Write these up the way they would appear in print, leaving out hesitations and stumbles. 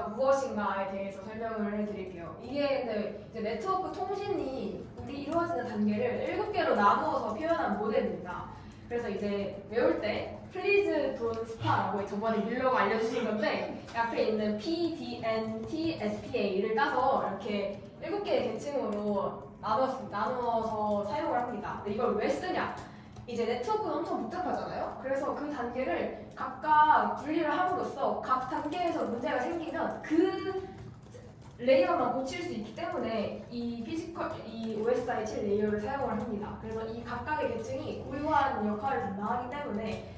네트워크가 무엇인가에 대해서 설명을 해드릴게요. 이게 이제 네트워크 통신이 이루어지는 단계를 7개로 나누어서 표현한 모델입니다. 그래서 이제 외울 때 Please don't spa라고 저번에 밀러가 알려주신 건데 앞에 있는 P, D, N, T, S, P, A를 따서 이렇게 7개의 계층으로 나누어서 사용을 합니다. 근데 이걸 왜 쓰냐? 이제 네트워크는 엄청 복잡하잖아요. 그래서 그 단계를 각각 분리를 함으로써 각 단계에서 문제가 생기면 그 레이어만 고칠 수 있기 때문에 이 OSI 7 레이어를 사용을 합니다. 그래서 이 각각의 계층이 고유한 역할을 담당하기 때문에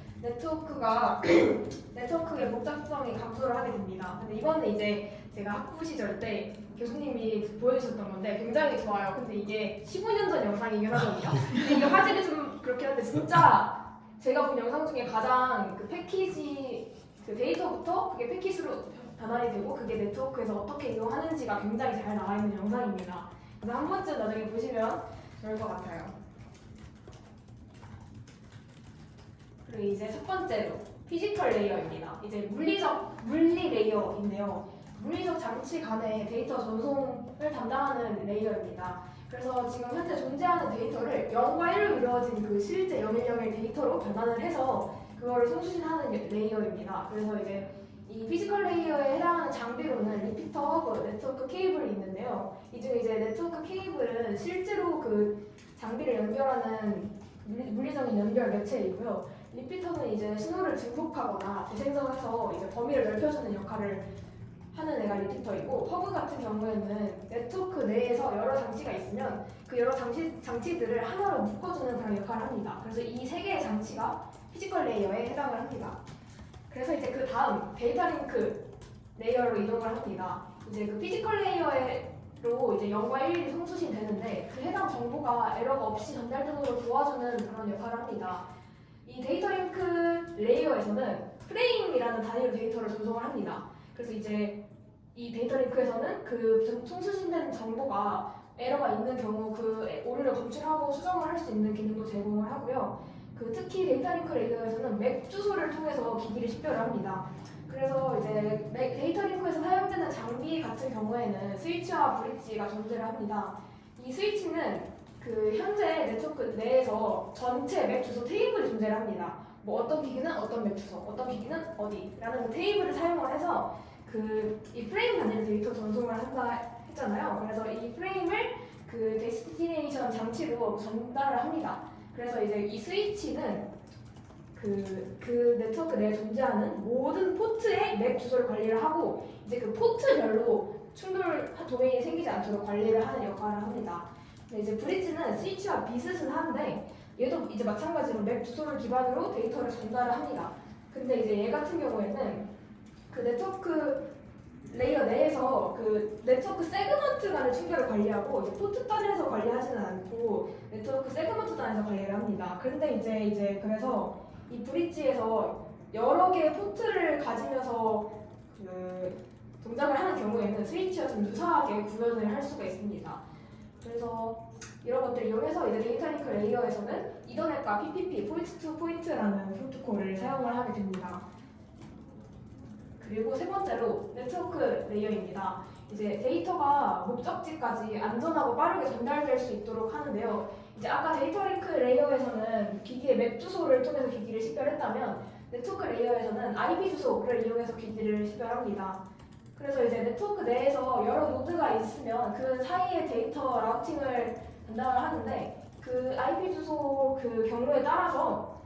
네트워크의 복잡성이 감소를 하게 됩니다. 근데 이거는 이제 제가 학부 시절 때 교수님이 보여주셨던 건데 굉장히 좋아요. 근데 이게 15년 전 영상이긴 하거든요. 근데 이게 화질이 좀 그렇긴 한데 진짜 제가 본 영상 중에 가장 그 패키지 그 데이터부터 그게 패키지로 변환이 되고 그게 네트워크에서 어떻게 이용하는지가 굉장히 잘 나와 있는 영상입니다. 그래서 한 번쯤 나중에 보시면 좋을 것 같아요. 그리고 이제 첫 번째로 피지컬 레이어입니다. 이제 물리 레이어인데요. 물리적 장치 간의 데이터 전송을 담당하는 레이어입니다. 그래서 지금 현재 존재하는 데이터를 0과 1로 이루어진 그 실제 010의 데이터로 변환을 해서 그거를 송수신하는 레이어입니다. 그래서 이제 이 피지컬 레이어에 해당하는 장비로는 리피터하고 네트워크 케이블이 있는데요. 이 중에 이제 네트워크 케이블은 실제로 그 장비를 연결하는 물리적인 연결 매체이고요. 리피터는 이제 신호를 증폭하거나 재생성해서 이제 범위를 넓혀주는 역할을 하는 애가 리피터이고, 허브 같은 경우에는 네트워크 내에서 여러 장치가 있으면 그 여러 장치들을 하나로 묶어주는 그런 역할을 합니다. 그래서 이 세 개의 장치가 피지컬 레이어에 해당을 합니다. 그래서 이제 그 다음 데이터 링크 레이어로 이동을 합니다. 이제 그 피지컬 레이어로 이제 0과 1이 송수신 되는데 그 해당 정보가 에러가 없이 전달되도록 도와주는 그런 역할을 합니다. 이 데이터 링크 레이어에서는 프레임이라는 단위로 데이터를 전송을 합니다. 그래서 이제 이 데이터 링크에서는 그 송수신된 정보가 에러가 있는 경우 그 오류를 검출하고 수정을 할 수 있는 기능도 제공을 하고요. 특히 데이터 링크 레이어에서는 맥 주소를 통해서 기기를 식별을 합니다. 그래서 이제 데이터 링크에서 사용되는 장비 같은 경우에는 스위치와 브릿지가 존재를 합니다. 이 스위치는 현재 네트워크 내에서 전체 맥 주소 테이블이 존재를 합니다. 뭐 어떤 기기는 어떤 맥 주소, 어떤 기기는 어디라는 그 테이블을 사용을 해서 이 프레임 단위로 데이터 전송을 한다 했잖아요. 그래서 이 프레임을 데스티네이션 장치로 전달을 합니다. 그래서 이제 이 스위치는 그 네트워크 내에 존재하는 모든 포트의 맥 주소를 관리를 하고 이제 그 포트별로 충돌 도메인이 생기지 않도록 관리를 하는 역할을 합니다. 근데 이제 브릿지는 스위치와 비슷은 한데 얘도 이제 마찬가지로 맥 주소를 기반으로 데이터를 전달을 합니다. 근데 이제 얘 같은 경우에는 그 네트워크 레이어 내에서 그 네트워크 세그먼트 간의 충돌을 관리하고 이제 포트 단에서 관리하지는 않고 네트워크 세그먼트 단에서 관리를 합니다. 그런데 이제 그래서 이 브릿지에서 여러 개의 포트를 가지면서 동작을 하는 경우에는 스위치와 좀 유사하게 구현을 할 수가 있습니다. 그래서 이런 것들을 이용해서 이제 데이터 링크 레이어에서는 이더넷과 PPP, 포인트 투 포인트라는 프로토콜을 사용을 하게 됩니다. 그리고 세 번째로 네트워크 레이어입니다. 이제 데이터가 목적지까지 안전하고 빠르게 전달될 수 있도록 하는데요. 이제 아까 데이터 링크 레이어에서는 기기의 맥 주소를 통해서 기기를 식별했다면 네트워크 레이어에서는 IP 주소를 이용해서 기기를 식별합니다. 그래서 이제 네트워크 내에서 여러 노드가 있으면 그 사이에 데이터 라우팅을 담당을 하는데 그 IP 주소 그 경로에 따라서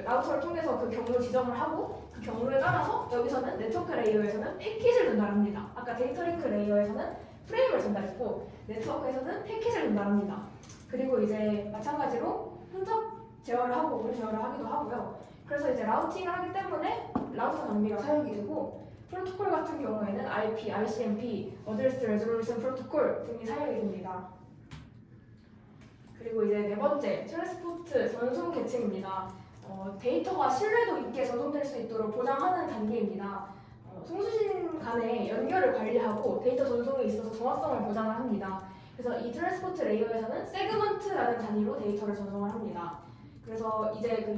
라우터를 통해서 그 경로 지정을 하고 그 경로에 따라서 여기서는 네트워크 레이어에서는 패킷을 전달합니다. 아까 데이터 링크 레이어에서는 프레임을 전달했고 네트워크에서는 패킷을 전달합니다. 그리고 이제 마찬가지로 흔적 제어를 하고 오류 제어를 하기도 하고요. 그래서 이제 라우팅을 하기 때문에 라우터 장비가 사용이 되고 프로토콜 같은 경우에는 IP, ICMP, Address Resolution Protocol 등이 사용이 됩니다. 그리고 이제 네 번째, 트랜스포트 전송 계층입니다. 데이터가 신뢰도 있게 전송될 수 있도록 보장하는 단계입니다. 송수신 간의 연결을 관리하고 데이터 전송에 있어서 정확성을 보장을 합니다. 그래서 이 트랜스포트 레이어에서는 세그먼트라는 단위로 데이터를 전송을 합니다. 그래서 이제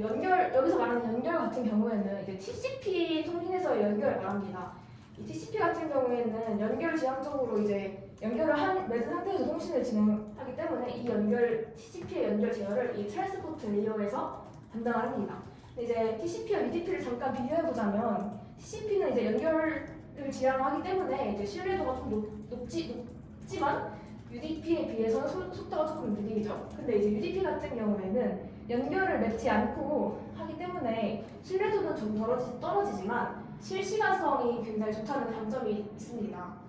여기서 말하는 연결 같은 경우에는 이제 TCP 통신에서의 연결을 말합니다. 이 TCP 같은 경우에는 연결 지향적으로 이제 맺은 상태에서 통신을 진행하기 때문에 이 TCP의 연결 제어를 이 트랜스포트 레이어에서 담당합니다. 이제 TCP와 UDP를 잠깐 비교해보자면 TCP는 이제 연결을 지향하기 때문에 이제 신뢰도가 좀 높지만 UDP에 비해서는 속도가 조금 느리죠. 근데 이제 UDP 같은 경우에는 연결을 맺지 않고 하기 때문에 신뢰도는 좀 떨어지지만 실시간성이 굉장히 좋다는 장점이 있습니다.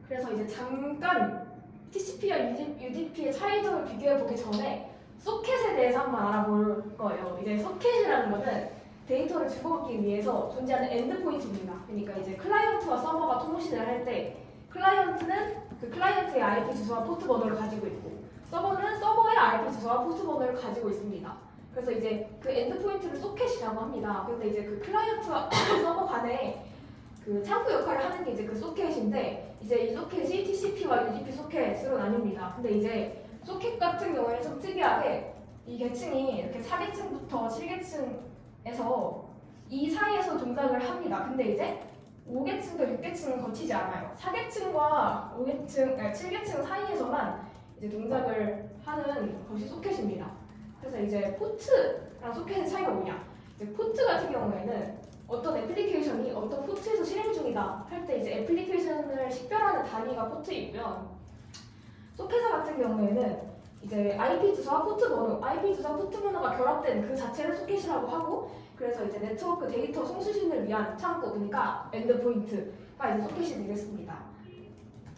그래서 이제 잠깐 TCP와 UDP의 차이점을 비교해보기 전에 소켓에 대해서 한번 알아볼 거예요. 이제 소켓이라는 것은 데이터를 주고받기 위해서 존재하는 엔드포인트입니다. 그러니까 이제 클라이언트와 서버가 통신을 할 때 클라이언트는 그 클라이언트의 IP 주소와 포트 번호를 가지고 있고 서버는 서버의 IP 주소와 포트 번호를 가지고 있습니다. 그래서 이제 그 엔드포인트를 소켓이라고 합니다. 근데 이제 그 클라이언트와 서버 간에 그 창구 역할을 하는 게 이제 그 소켓인데 이제 이 소켓이 TCP와 UDP 소켓으로 나뉩니다. 근데 이제 소켓 같은 경우에는 좀 특이하게 이 계층이 이렇게 4계층부터 7계층에서 이 사이에서 동작을 합니다. 근데 이제 5계층과 6계층은 거치지 않아요. 4계층과 7계층 사이에서만 이제 동작을 하는 것이 소켓입니다. 그래서 이제 포트랑 소켓의 차이가 뭐냐? 이제 포트 같은 경우에는 어떤 애플리케이션이 어떤 포트에서 실행 중이다 할 때 이제 애플리케이션을 식별하는 단위가 포트이고요. 소켓 같은 경우에는 이제 IP 주소와 포트 번호가 결합된 그 자체를 소켓이라고 하고, 그래서 이제 네트워크 데이터 송수신을 위한 창구, 그러니까 엔드포인트가 이제 소켓이 되겠습니다.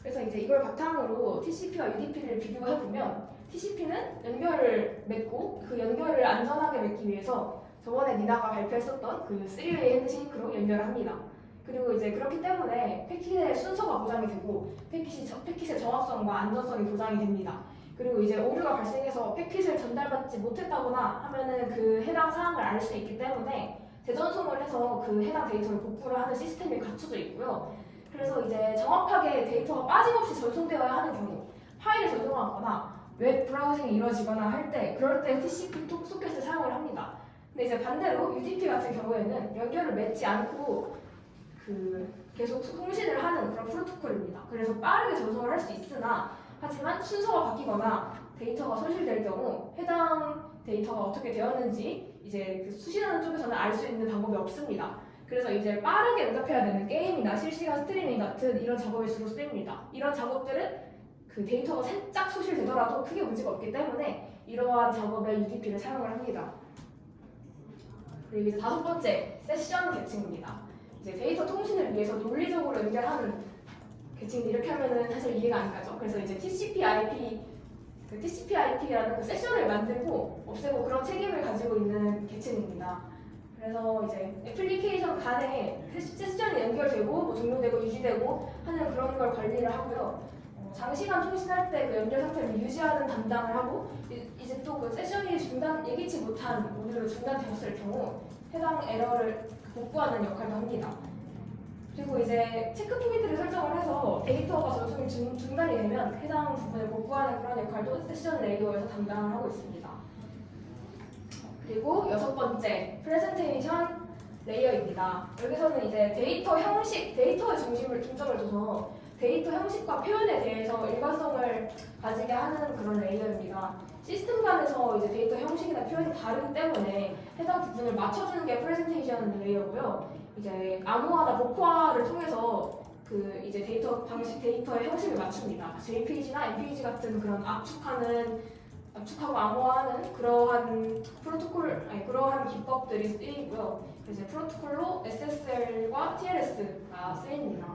그래서 이제 이걸 바탕으로 TCP와 UDP를 비교해 보면 TCP는 연결을 맺고 그 연결을 안전하게 맺기 위해서 저번에 니나가 발표했었던 그 3-way 핸드쉐이크로 연결을 합니다. 그리고 이제 그렇기 때문에 패킷의 순서가 보장이 되고 패킷의 정확성과 안전성이 보장이 됩니다. 그리고 이제 오류가 발생해서 패킷을 전달받지 못했다거나 하면은 그 해당 사항을 알 수 있기 때문에 재전송을 해서 그 해당 데이터를 복구를 하는 시스템이 갖춰져 있고요. 그래서 이제 정확하게 데이터가 빠짐없이 전송되어야 하는 경우, 파일을 전송하거나 웹 브라우징이 이루어지거나 할 때, 그럴 때 TCP 소켓을 사용을 합니다. 근데 이제 반대로 UDP 같은 경우에는 연결을 맺지 않고 계속 통신을 하는 그런 프로토콜입니다. 그래서 빠르게 전송을 할 수 있으나 하지만 순서가 바뀌거나 데이터가 손실될 경우 해당 데이터가 어떻게 되었는지 이제 그 수신하는 쪽에서는 알 수 있는 방법이 없습니다. 그래서 이제 빠르게 응답해야 되는 게임이나 실시간 스트리밍 같은 이런 작업에 주로 쓰입니다. 이런 작업들은 그 데이터가 살짝 소실되더라도 크게 문제가 없기 때문에 이러한 작업에 UDP를 사용을 합니다. 그리고 이제 5번째, 세션 계층입니다. 이제 데이터 통신을 위해서 논리적으로 연결하는 계층인데 이렇게 하면은 사실 이해가 안 가죠. 그래서 이제 TCP/IP라는 그 세션을 만들고 없애고 그런 책임을 가지고 있는 계층입니다. 그래서 이제 애플리케이션 간에 세션이 연결되고 뭐 종료되고 유지되고 하는 그런 걸 관리를 하고요. 장시간 통신할 때 그 연결 상태를 유지하는 담당을 하고 이제 또 그 세션이 예기치 못한 오류로 중단되었을 경우 해당 에러를 복구하는 역할도 합니다. 그리고 이제 체크 포인트를 설정을 해서 데이터가 전송이 중단이 되면 해당 부분을 복구하는 그런 역할도 세션 레이어에서 담당을 하고 있습니다. 그리고 6번째, 프레젠테이션 레이어입니다. 여기서는 이제 데이터의 중점을 둬서 데이터 형식과 표현에 대해서 일관성을 가지게 하는 그런 레이어입니다. 시스템 간에서 이제 데이터 형식이나 표현이 다르기 때문에 해당 부분을 맞춰주는 게 프레젠테이션 레이어고요. 이제 암호화나 복화를 통해서 그 이제 데이터의 형식을 맞춥니다. JPEG나 MPEG 같은 그런 압축하고 암호화하는 그러한 그러한 기법들이 쓰이고요. 이제 프로토콜로 SSL과 TLS가 쓰입니다.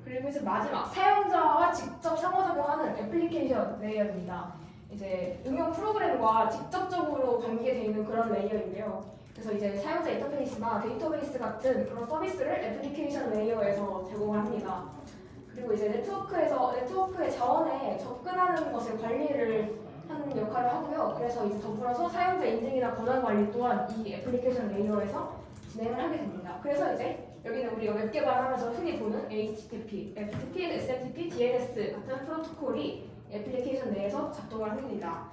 그리고 이제 마지막, 사용자와 직접 상호작용하는 애플리케이션 레이어입니다. 이제 응용 프로그램과 직접적으로 관계되어 있는 그런 레이어인데요. 그래서 이제 사용자 인터페이스나 데이터베이스 같은 그런 서비스를 애플리케이션 레이어에서 제공을 합니다. 그리고 이제 네트워크의 자원에 접근하는 것을 관리를 하는 역할을 하고요. 그래서 이제 더불어서 사용자 인증이나 권한 관리 또한 이 애플리케이션 레이어에서 진행을 하게 됩니다. 그래서 이제 여기는 우리가 웹 개발하면서 흔히 보는 HTTP, FTP, SMTP, DNS 같은 프로토콜이 애플리케이션 내에서 작동을 합니다.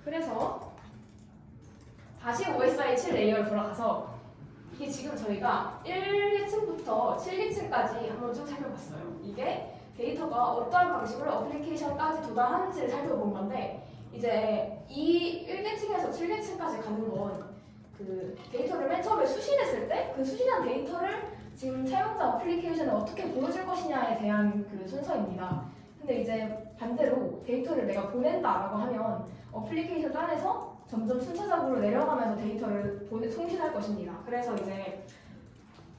그래서 다시 OSI 7 레이어로 돌아가서 이게 지금 저희가 1계층부터 7계층까지 한번 쭉 살펴봤어요. 이게 데이터가 어떠한 방식으로 어플리케이션까지 도달하는지를 살펴본 건데 이제 이 1계층에서 7계층까지 가는 건 그 데이터를 맨 처음에 수신했을 때 그 수신한 데이터를 지금 사용자 어플리케이션에 어떻게 보여줄 것이냐에 대한 그 순서입니다. 근데 이제 반대로 데이터를 내가 보낸다라고 하면 어플리케이션端에서 점점 순차적으로 내려가면서 데이터를 송신할 것입니다. 그래서 이제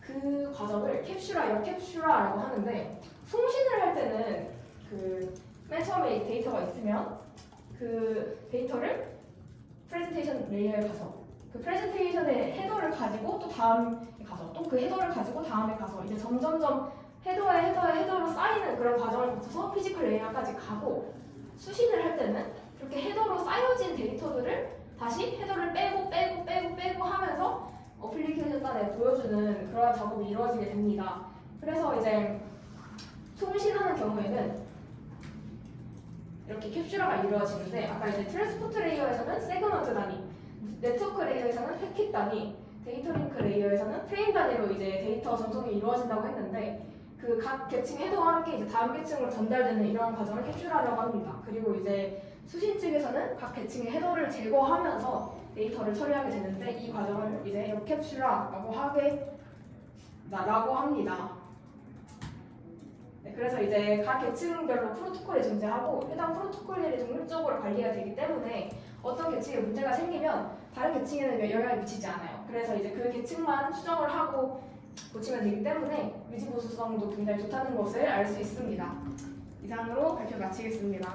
그 과정을 캡슐화라고 하는데 송신을 할 때는 그 맨 처음에 데이터가 있으면 그 데이터를 프레젠테이션 레이어에 가서 그 프레젠테이션의 헤더를 가지고 또 다음에 가서 또 그 헤더를 가지고 다음에 가서 이제 점점점 헤더로 쌓이는 그런 과정을 거쳐서 피지컬 레이어까지 가고 수신을 할 때는 이렇게 헤더로 쌓여진 데이터들을 다시 헤더를 빼고 하면서 어플리케이션 단에 보여주는 그런 작업이 이루어지게 됩니다. 그래서 이제 송신하는 경우에는 이렇게 캡슐화가 이루어지는데 아까 이제 트랜스포트 레이어에서는 세그먼트 단위, 네트워크 레이어에서는 패킷 단위, 데이터 링크 레이어에서는 프레임 단위로 이제 데이터 전송이 이루어진다고 했는데 그 각 계층 헤더와 함께 이제 다음 계층으로 전달되는 이러한 과정을 캡슐화라고 합니다. 그리고 이제 수신 측에서는 각 계층의 헤더를 제거하면서 데이터를 처리하게 되는데 이 과정을 이제 역캡슐화라고 합니다. 네, 그래서 이제 각 계층별로 프로토콜이 존재하고 해당 프로토콜이 독립적으로 관리가 되기 때문에 어떤 계층에 문제가 생기면 다른 계층에는 영향을 미치지 않아요. 그래서 이제 그 계층만 수정을 하고 고치면 되기 때문에 유지보수성도 굉장히 좋다는 것을 알 수 있습니다. 이상으로 발표 마치겠습니다.